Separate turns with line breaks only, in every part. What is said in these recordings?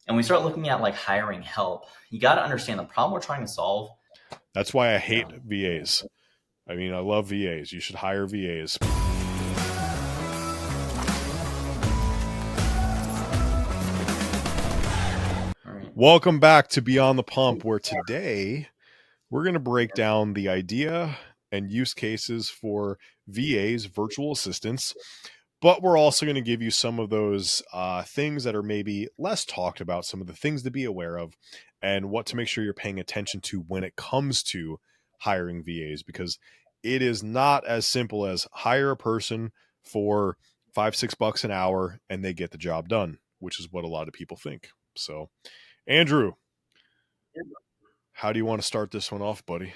and we start looking at like hiring help, you got to understand the problem we're trying to solve.
That's why I
You
hate
know,
VAs. I mean, I love VAs. You should hire VAs.
all right.
Welcome back to Beyond the Pump, where today we're going to break down the idea and use cases for VAs, virtual assistants, but we're also going to give you some of those things that are maybe less talked about, some of the things to be aware of, and what to make sure you're paying attention to when it comes to hiring VAs, because it is not as simple as hire a person for $5-6 an hour and they get the job done, which is what a lot of people think. So, Andrew, how do you want to start this one off, buddy?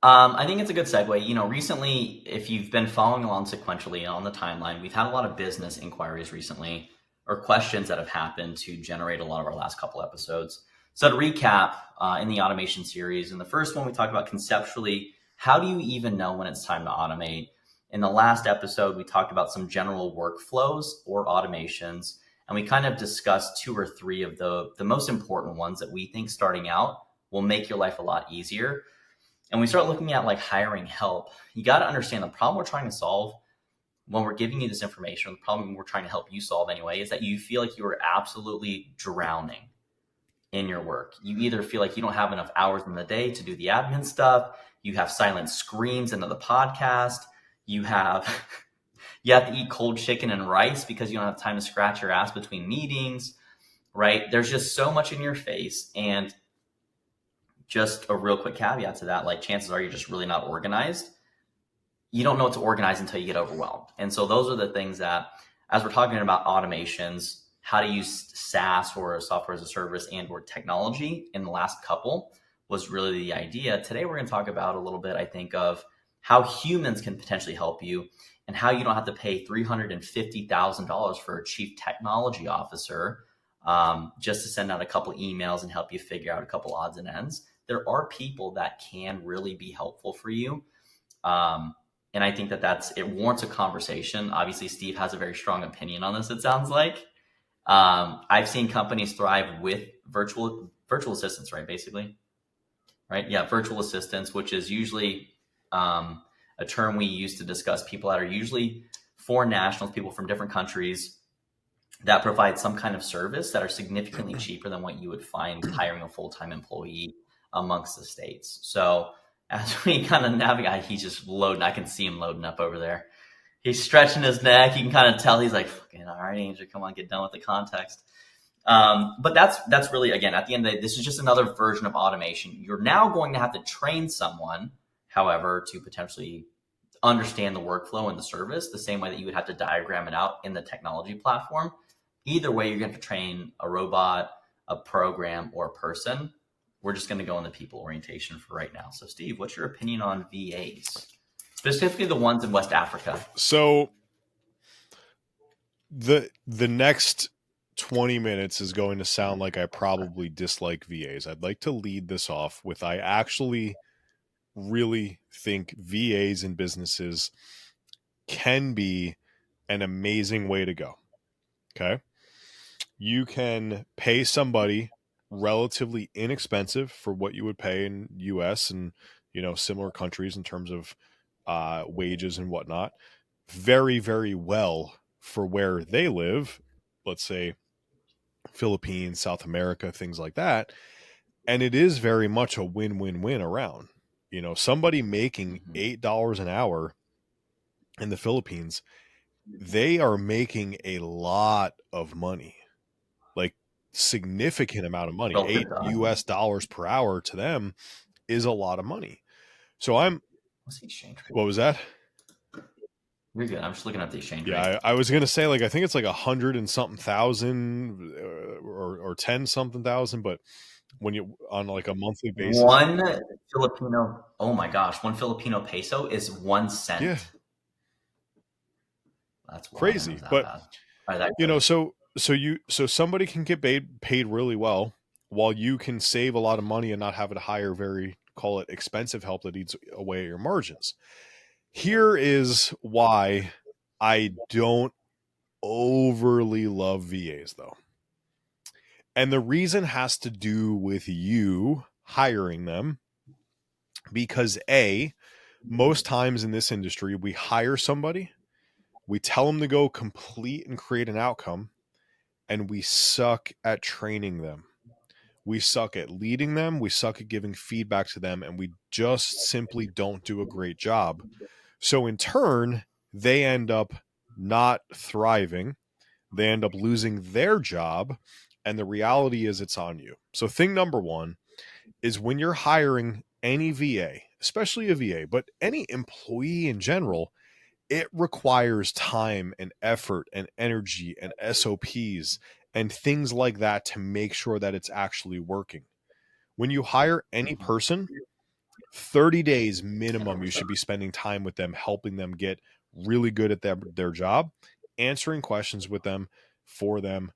I think it's a good segue. Recently, if you've been following along sequentially on the timeline, we've had a lot of business inquiries recently or questions that have happened to generate a lot of our last couple episodes. So to recap, in the automation series, in the first one, we talked about conceptually, how do you even know when it's time to automate? In the last episode, we talked about some general workflows or automations, and we kind of discussed two or three of the most important ones that we think starting out will make your life a lot easier. And we start looking at like hiring help, you got to understand the problem we're trying to solve when we're giving you this information. The problem we're trying to help you solve anyway is that you feel like you are absolutely drowning in your work. You either feel like you don't have enough hours in the day to do the admin stuff, you have silent screams into the podcast, you have you have to eat cold chicken and rice because you don't have time to scratch your ass between meetings, right? There's just so much in your face. And just a real quick caveat to that, like chances are you're just really not organized. You don't know what to organize until you get overwhelmed. And so those are the things that, as we're talking about automations, how to use SaaS or software as a service and or technology in the last couple was really the idea. Today, we're going to talk about a little bit, I think, of how humans can potentially help you and how you don't have to pay $350,000 for a chief technology officer just to send out a couple emails and help you figure out a couple odds and ends. There are people that can really be helpful for you. And I think that it warrants a conversation. Obviously, Steve has a very strong opinion on this, it sounds like. I've seen companies thrive with virtual assistants, right? Basically, right? Yeah, virtual assistants, which is usually a term we use to discuss people that are usually foreign nationals, people from different countries that provide some kind of service that are significantly cheaper than what you would find hiring a full-time employee amongst the states. So as we kind of navigate, he's just loading. I can see him loading up over there. He's stretching his neck. You can kind of tell he's like, fucking, all right, Andrew, come on, get done with the context. But that's really, again, at the end of the day, this is just another version of automation. You're now going to have to train someone, however, to potentially understand the workflow and the service the same way that you would have to diagram it out in the technology platform. Either way, you're going to train a robot, a program, or a person. We're just going to go in the people orientation for right now. So, Steve, what's your opinion on VAs, specifically the ones in West Africa?
So the next 20 minutes is going to sound like I probably dislike VAs. I'd like to lead this off with I actually really think VAs in businesses can be an amazing way to go. Okay. You can pay somebody relatively inexpensive for what you would pay in US and similar countries in terms of wages and whatnot, very, very well for where they live, let's say Philippines, South America, things like that. And it is very much a win-win-win around. Somebody making $8 an hour in the Philippines, they are making a lot of money, like significant amount of money. $8 per hour to them is a lot of money. So
What's the exchange rate?
What was that?
You're good. I'm just looking at the exchange rate.
Yeah, I was gonna say, like, I think it's like 100 and something thousand or 10 something thousand, but when you on like a monthly basis,
One Filipino, oh my gosh, one Filipino peso is 1 cent.
yeah,
That's
crazy.
that
But
bad.
so somebody can get paid really well while you can save a lot of money and not have to hire very, call it, expensive help that eats away at your margins. Here is why I don't overly love VAs though. And the reason has to do with you hiring them because most times in this industry, we hire somebody, we tell them to go complete and create an outcome, and we suck at training them. We suck at leading them, we suck at giving feedback to them, and we just simply don't do a great job. So in turn, they end up not thriving. They end up losing their job, and the reality is it's on you. So thing number one is when you're hiring any VA, especially a VA, but any employee in general, it requires time and effort and energy and SOPs and things like that to make sure that it's actually working. When you hire any
Mhm.
person, 30 days minimum, you
100%.
should be spending time with them, helping them get really good at their job, answering questions with them, for them,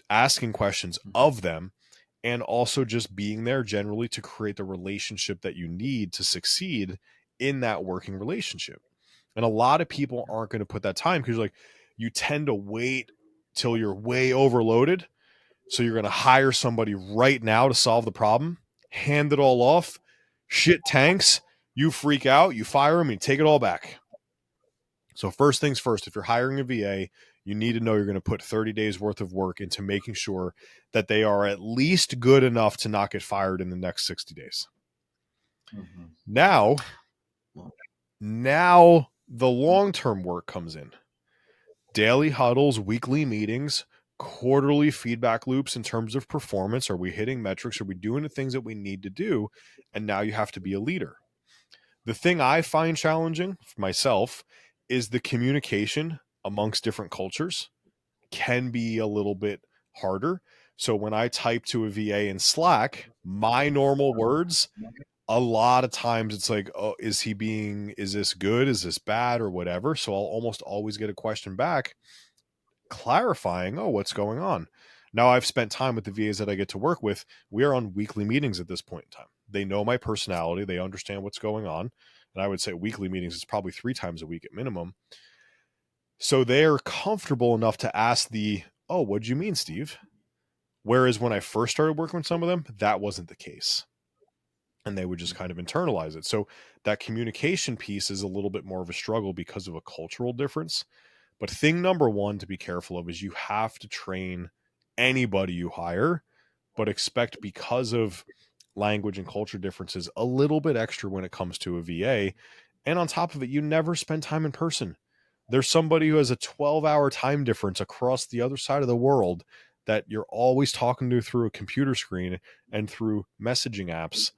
asking questions
Mhm.
of them, and also just being there generally to create the relationship that you need to succeed in that working relationship. And a lot of people aren't going to put that time because like you tend to wait till you're way overloaded. So you're going to hire somebody right now to solve the problem, hand it all off, shit tanks, you freak out, you fire them, and you take it all back. So first things first, if you're hiring a VA, you need to know you're going to put 30 days worth of work into making sure that they are at least good enough to not get fired in the next 60 days.
Mhm.
Now,
Well,
now the long-term work comes in. Daily huddles, weekly meetings, quarterly feedback loops in terms of performance. Are we hitting metrics? Are we doing the things that we need to do? And now you have to be a leader. The thing I find challenging for myself is the communication amongst different cultures can be a little bit harder. So when I type to a VA in Slack, my normal words, a lot of times it's like, oh, is this good? Is this bad or whatever? So I'll almost always get a question back clarifying, oh, what's going on? Now I've spent time with the VAs that I get to work with. We are on weekly meetings at this point in time. They know my personality, they understand what's going on. And I would say weekly meetings is probably 3 times a week at minimum. So they're comfortable enough to ask oh, what do you mean, Steve? Whereas when I first started working with some of them, that wasn't the case. And they would just kind of
mhm.
internalize it. So that communication piece is a little bit more of a struggle because of a cultural difference. But thing number one to be careful of is you have to train anybody you hire, but expect because of language and culture differences a little bit extra when it comes to a VA. And on top of it, you never spend time in person. There's somebody who has a 12-hour time difference across the other side of the world that you're always talking to through a computer screen and through messaging apps.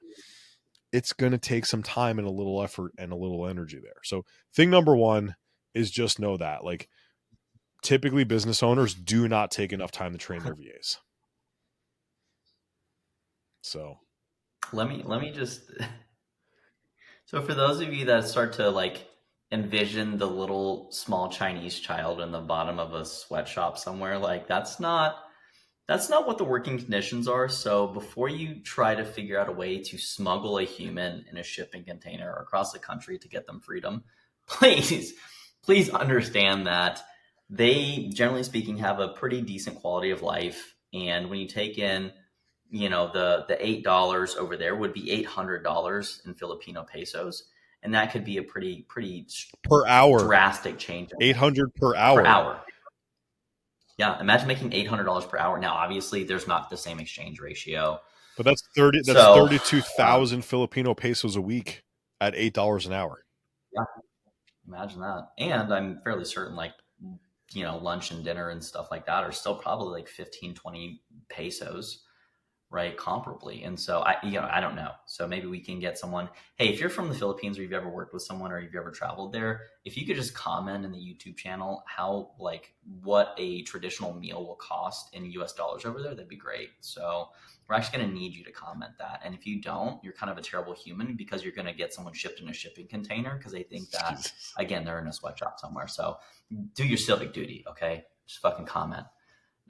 It's going to take some time and a little effort and a little energy there. So, thing number one is just know that like typically business owners do not take enough time to train their VAs. So
Let me just so for those of you that start to like envision the little small Chinese child in the bottom of a sweatshop somewhere, like that's not what the working conditions are. So before you try to figure out a way to smuggle a human in a shipping container across the country to get them freedom, please, please understand that they, generally speaking, have a pretty decent quality of life. And when you take in, the $8 over there would be $800 in Filipino pesos, and that could be a pretty
per hour,
drastic change
800 per
per
hour.
hour. Yeah, imagine making $800 per hour. Now, obviously, there's not the same exchange ratio.
But that's
So,
32,000 Filipino pesos a week at $8 an hour.
yeah, imagine that. And I'm fairly certain, like, lunch and dinner and stuff like that are still probably like 15, 20 pesos, right? Comparably. And so I don't know. So maybe we can get someone. Hey, if you're from the Philippines or you've ever worked with someone or you've ever traveled there, if you could just comment in the YouTube channel how like what a traditional meal will cost in US dollars over there, that'd be great. So we're actually going to need you to comment that. And if you don't, you're kind of a terrible human because you're going to get someone shipped in a shipping container because they think that,
Jesus.
again, they're in a sweatshop somewhere. So do your civic duty, okay? Just fucking comment.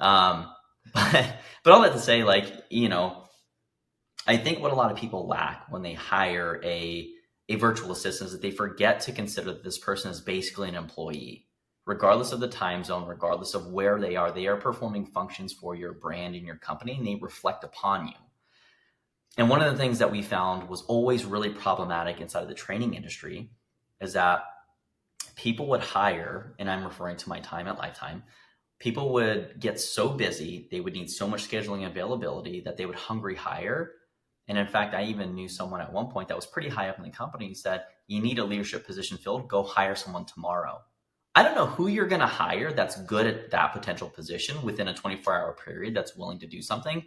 Um, but all that to say, like, I think what a lot of people lack when they hire a virtual assistant is that they forget to consider that this person is basically an employee, regardless of the time zone, regardless of where they are performing functions for your brand and your company, and they reflect upon you. And one of the things that we found was always really problematic inside of the training industry is that people would hire, and I'm referring to my time at Lifetime, people would get so busy, they would need so much scheduling availability that they would hungry hire. And in fact, I even knew someone at one point that was pretty high up in the company who said, you need a leadership position filled, go hire someone tomorrow. I don't know who you're going to hire that's good at that potential position within a 24-hour period that's willing to do something,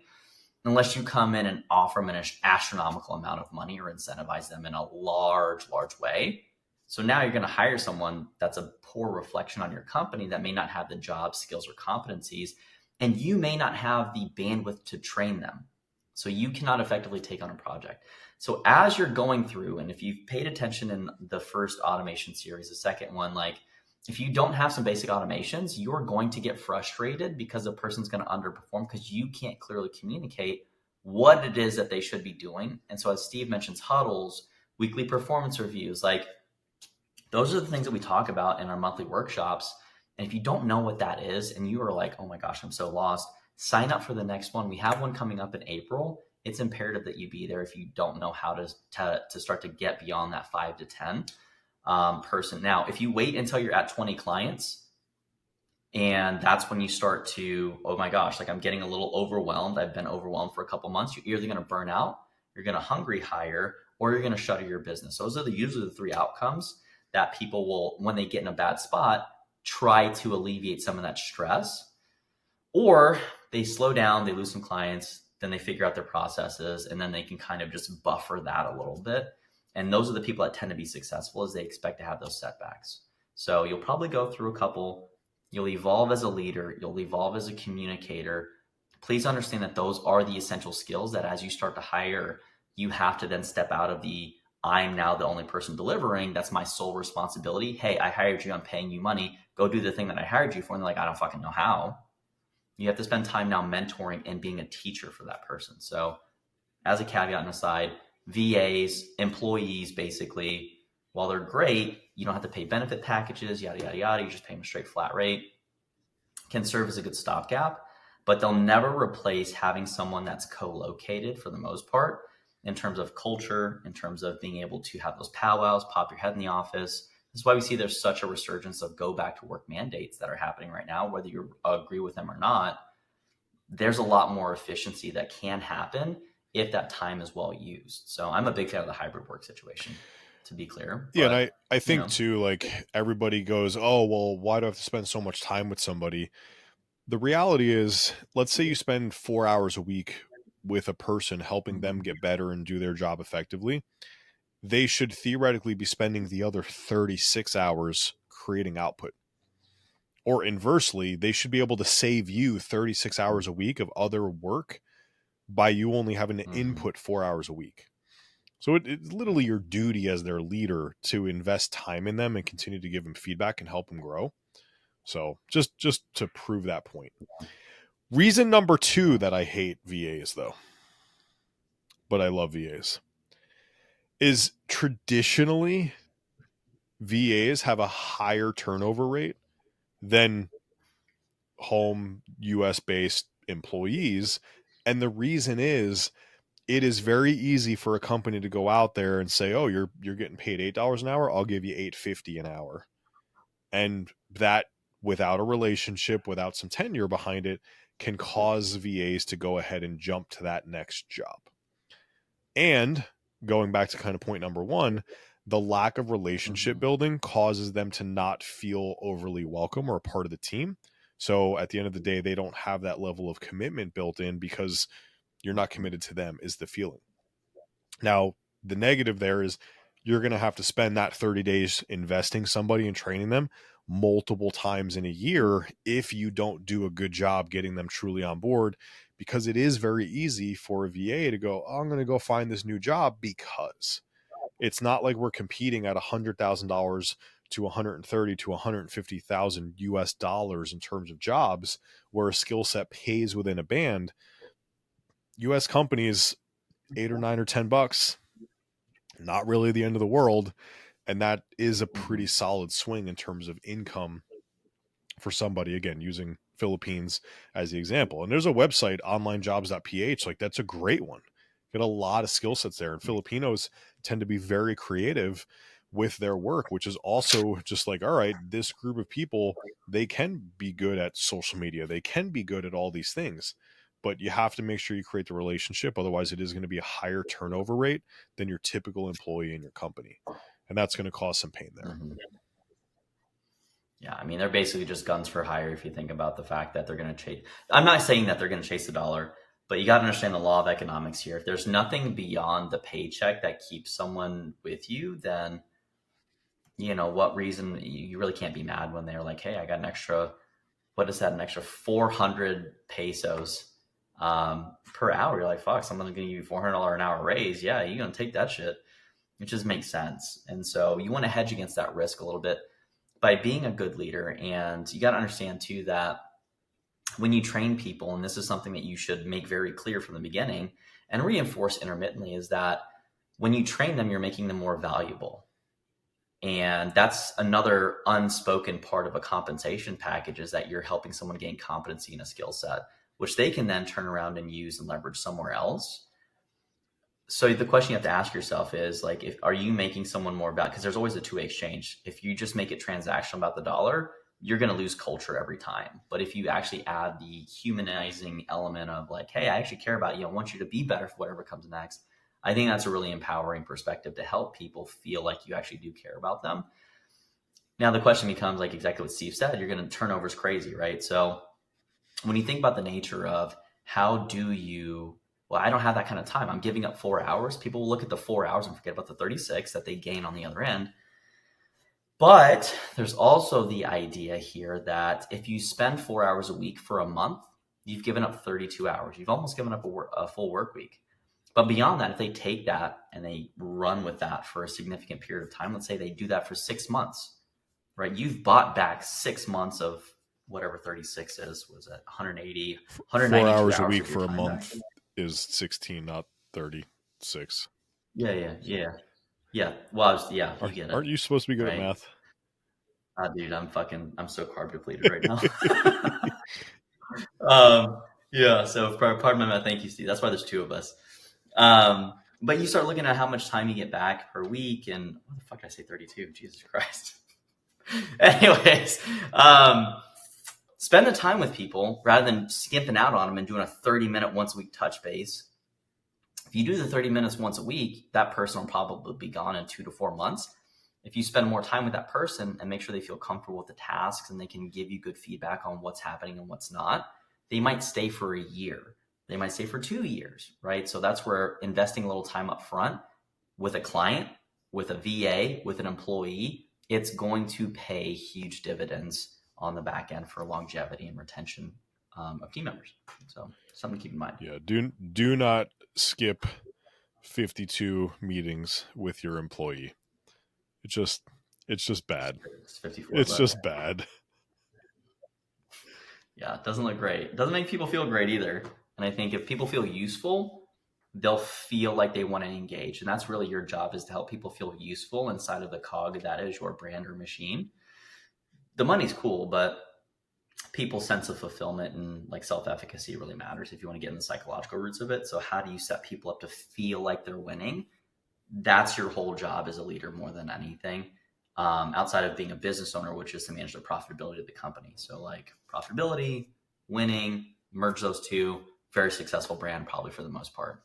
unless you come in and offer them an astronomical amount of money or incentivize them in a large, large way. So now you're going to hire someone that's a poor reflection on your company that may not have the job skills or competencies, and you may not have the bandwidth to train them. So you cannot effectively take on a project. So as you're going through, and if you've paid attention in the first automation series, the second one, like if you don't have some basic automations, you're going to get frustrated because the person's going to underperform because you can't clearly communicate what it is that they should be doing. And so as Steve mentions, huddles, weekly performance reviews, like those are the things that we talk about in our monthly workshops. And if you don't know what that is and you are like, oh my gosh, I'm so lost, sign up for the next one. We have one coming up in April. It's imperative that you be there if you don't know how to start to get beyond that 5 to 10 person. Now, if you wait until you're at 20 clients and that's when you start to, oh my gosh, like I'm getting a little overwhelmed. I've been overwhelmed for a couple months. You're either going to burn out, you're going to hungry hire, or you're going to shutter your business. Those are usually the three outcomes that people will, when they get in a bad spot, try to alleviate some of that stress. Or they slow down, they lose some clients, then they figure out their processes, and then they can kind of just buffer that a little bit. And those are the people that tend to be successful, as they expect to have those setbacks. So you'll probably go through a couple. You'll evolve as a leader. You'll evolve as a communicator. Please understand that those are the essential skills that as you start to hire, you have to then step out of the I'm now the only person delivering. That's my sole responsibility. Hey, I hired you. I'm paying you money. Go do the thing that I hired you for. And they're like, I don't fucking know how. You have to spend time now mentoring and being a teacher for that person. So as a caveat and aside, VAs, employees, basically, while they're great, you don't have to pay benefit packages, yada, yada, yada. You just pay them a straight flat rate. Can serve as a good stopgap, but they'll never replace having someone that's co-located for the most part in terms of culture, in terms of being able to have those powwows, pop your head in the office. This is why we see there's such a resurgence of go back to work mandates that are happening right now, whether you agree with them or not. There's a lot more efficiency that can happen if that time is well used. So I'm a big fan of the hybrid work situation, to be clear.
Yeah,
But,
and I think too, like everybody goes, oh, well, why do I have to spend so much time with somebody? The reality is, let's say you spend 4 hours a week with a person helping them get better and do their job effectively. They should theoretically be spending the other 36 hours creating output. Or inversely, they should be able to save you 36 hours a week of other work by you only having to input 4 hours a week. So it's literally your duty as their leader to invest time in them and continue to give them feedback and help them grow. So just to prove that point. Reason number 2 that I hate VAs, though, but I love VAs, is traditionally VAs have a higher turnover rate than home US based employees. And the reason is it is very easy for a company to go out there and say, oh, you're getting paid $8 an hour. I'll give you $8.50 an hour. And that, without a relationship, without some tenure behind it, can cause VAs to go ahead and jump to that next job. And going back to kind of point number 1, the lack of relationship building causes them to not feel overly welcome or a part of the team. So at the end of the day, they don't have that level of commitment built in because you're not committed to them, is the feeling. Now, the negative there is you're going to have to spend that 30 days investing somebody and training them multiple times in a year if you don't do a good job getting them truly on board, because it is very easy for a VA to go, oh, I'm going to go find this new job, because it's not like we're competing at $100,000 to 130 to 150,000 US dollars in terms of jobs where a skill set pays within a band. US companies, 8 or 9 or $10, not really the end of the world. And that is a pretty solid swing in terms of income for somebody, again, using Philippines as the example. And there's a website, onlinejobs.ph, like that's a great one. Get a lot of skill sets there. And Filipinos tend to be very creative with their work, which is also just like, all right, this group of people, they can be good at social media. They can be good at all these things, but you have to make sure you create the relationship. Otherwise, it is going to be a higher turnover rate than your typical employee in your company. And that's going to cause some pain there.
Mm-hmm. Yeah, I mean, they're basically just guns for hire if you think about the fact that they're going to chase. I'm not saying that they're going to chase the dollar, but you got to understand the law of economics here. If there's nothing beyond the paycheck that keeps someone with you, then, what reason you really can't be mad when they're like, hey, I got an extra, what is that, an extra 400 pesos per hour. You're like, fuck, someone's going to give you $400 an hour raise. Yeah, you're going to take that shit. It just makes sense. And so you want to hedge against that risk a little bit by being a good leader. And you got to understand too that when you train people, and this is something that you should make very clear from the beginning and reinforce intermittently, is that when you train them, you're making them more valuable. And that's another unspoken part of a compensation package, is that you're helping someone gain competency in a skill set, which they can then turn around and use and leverage somewhere else. So the question you have to ask yourself is like, are you making someone more valuable? Because there's always a two-way exchange. If you just make it transactional about the dollar, you're going to lose culture every time. But if you actually add the humanizing element of like, hey, I actually care about you. I want you to be better for whatever comes next. I think that's a really empowering perspective to help people feel like you actually do care about them. Now, the question becomes like exactly what Steve said, you're going to turnover is crazy, right? So when you think about the nature of how do you, well, I don't have that kind of time. I'm giving up 4 hours. People will look at the 4 hours and forget about the 36 that they gain on the other end. But there's also the idea here that if you spend 4 hours a week for a month, you've given up 32 hours. You've almost given up a full work week. But beyond that, if they take that and they run with that for a significant period of time, let's say they do that for 6 months, right? You've bought back 6 months of whatever 36 is. Was it 180,
4 hours a
hours
week
of your
for a
time back?
month is 16, not 36.
Yeah. Well, you get it,
Aren't you supposed to be good at
right?
math?
Dude, I'm so carb depleted right now. Yeah, so pardon my math. Thank you, Steve. That's why there's two of us. But you start looking at how much time you get back per week, and what the fuck did I say 32? Jesus Christ. Anyways, spend the time with people rather than skimping out on them and doing a 30-minute once a week touch base. If you do the 30 minutes once a week, that person will probably be gone in 2 to 4 months. If you spend more time with that person and make sure they feel comfortable with the tasks and they can give you good feedback on what's happening and what's not, they might stay for a year. They might stay for 2 years, right? So that's where investing a little time up front with a client, with a VA, with an employee, it's going to pay huge dividends on the back end for longevity and retention of team members. So something to keep in mind.
Yeah, do not skip 52 meetings with your employee. It's just bad.
It's 54.
It's just bad.
Yeah, it doesn't look great. It doesn't make people feel great either. And I think if people feel useful, they'll feel like they want to engage. And that's really your job, is to help people feel useful inside of the cog that is your brand or machine. The money's cool, but people's sense of fulfillment and like self-efficacy really matters if you want to get in the psychological roots of it. So how do you set people up to feel like they're winning? That's your whole job as a leader more than anything. Outside of being a business owner, which is to manage the profitability of the company. So like profitability, winning, merge those two, very successful brand probably for the most part.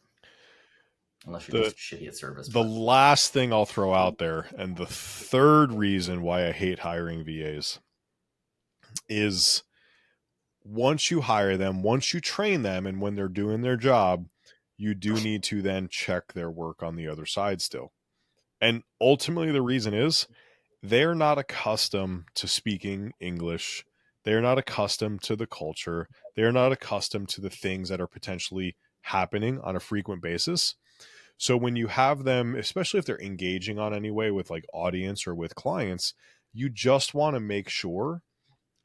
Unless you're just shitty at service.
The last thing I'll throw out there, and the third reason why I hate hiring VAs, is once you hire them, once you train them, and when they're doing their job, you do need to then check their work on the other side still. And ultimately, the reason is they're not accustomed to speaking English. They're not accustomed to the culture. They're not accustomed to the things that are potentially happening on a frequent basis. So when you have them, especially if they're engaging on any way with like audience or with clients, you just want to make sure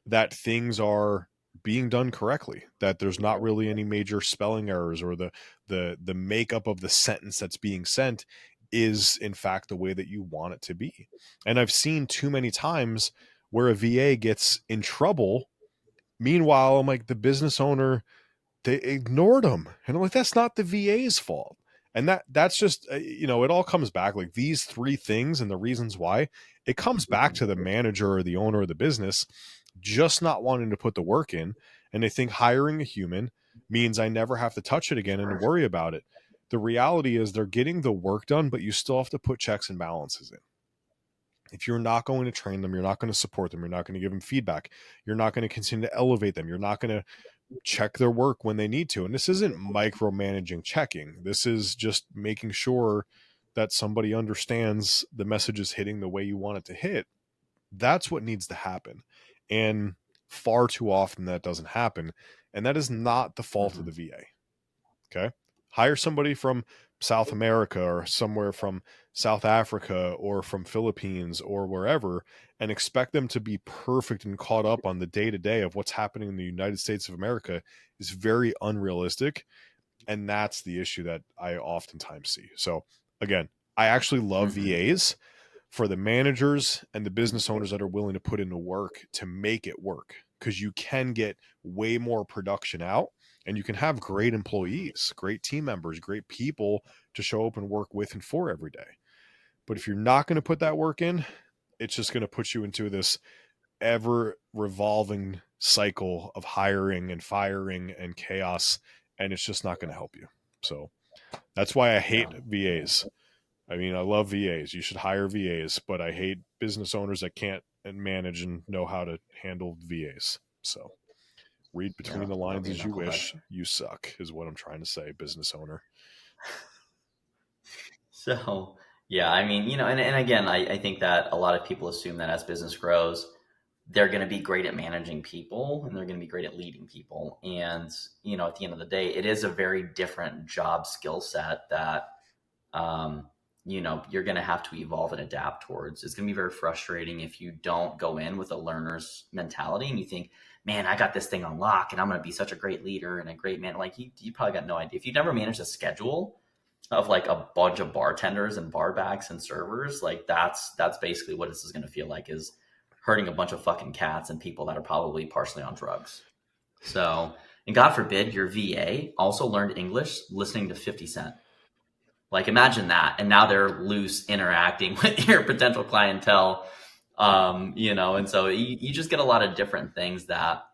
that things are being done correctly, that there's not really any major spelling errors, or the makeup of the sentence that's being sent is in fact the way that you want it to be. And I've seen too many times where a VA gets in trouble. Meanwhile, I'm like, the business owner, they ignored him, and I'm like, that's not the VA's fault. And that's just it all comes back, like these three things and the reasons why it comes back to the manager or the owner of the business just not wanting to put the work in, and they think hiring a human means I never have to touch it again and worry about it. The reality is they're getting the work done, but you still have to put checks and balances in. If you're not going to train them, you're not going to support them, you're not going to give them feedback, you're not going to continue to elevate them, you're not going to check their work when they need to. And this isn't micromanaging checking. This is just making sure that somebody understands the message is hitting the way you want it to hit. That's what needs to happen. And far too often that doesn't happen. And that is not the fault of the VA. Okay. Hire somebody from South America or somewhere from South Africa or from Philippines or wherever, and expect them to be perfect and caught up on the day to day of what's happening in the United States of America is very unrealistic. And that's the issue that I oftentimes see. So again, I actually love VAs for the managers and the business owners that are willing to put in the work to make it work, because you can get way more production out and you can have great employees, great team members, great people to show up and work with and for every day. But if you're not going to put that work in, it's just going to put you into this ever revolving cycle of hiring and firing and chaos, and it's just not going to help you. So that's why I hate VAs. I mean, I love VAs. You should hire VAs, but I hate business owners that can't manage and know how to handle VAs. So read between the lines as you wish. You suck, is what I'm trying to say, business owner.
So, yeah, I mean, and again, I think that a lot of people assume that as business grows, they're going to be great at managing people and they're going to be great at leading people. And, at the end of the day, it is a very different job skill set that, you're going to have to evolve and adapt towards. It's going to be very frustrating if you don't go in with a learner's mentality and you think, man, I got this thing on lock and I'm going to be such a great leader and a great man. Like you probably got no idea. If you never managed a schedule of like a bunch of bartenders and bar backs and servers, like that's basically what this is going to feel like, is hurting a bunch of fucking cats and people that are probably partially on drugs. So, and God forbid your VA also learned English listening to 50 Cent. Like imagine that. And now they're loose interacting with your potential clientele. And so you just get a lot of different things that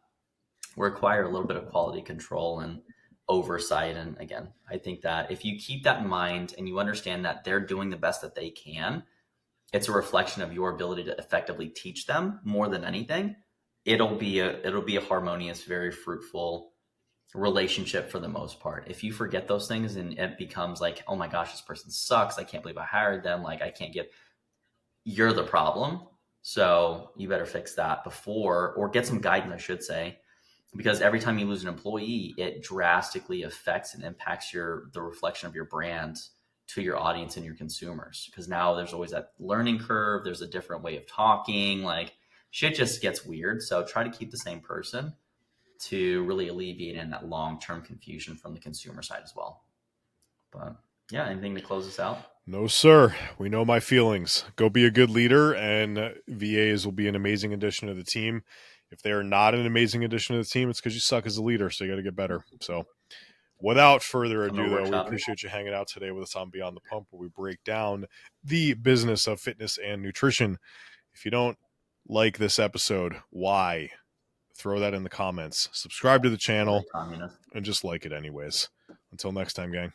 require a little bit of quality control and oversight. And again, I think that if you keep that in mind and you understand that they're doing the best that they can, it's a reflection of your ability to effectively teach them more than anything. It'll be a harmonious, very fruitful relationship for the most part. If you forget those things and it becomes like, oh my gosh, this person sucks, I can't believe I hired them, like I can't get, you're the problem. So you better fix that before, or get some guidance, I should say, because every time you lose an employee, it drastically affects and impacts the reflection of your brand to your audience and your consumers. Because now there's always that learning curve. There's a different way of talking. Like shit just gets weird. So try to keep the same person to really alleviate that long-term confusion from the consumer side as well. But yeah, anything to close us out?
No, sir. We know my feelings. Go be a good leader, and VAs will be an amazing addition to the team. If they are not an amazing addition to the team, it's because you suck as a leader, so you got to get better. So without further ado, though, we appreciate you hanging out today with us on Beyond the Pump, where we break down the business of fitness and nutrition. If you don't like this episode, why? Throw that in the comments. Subscribe to the channel and just like it anyways. Until next time, gang.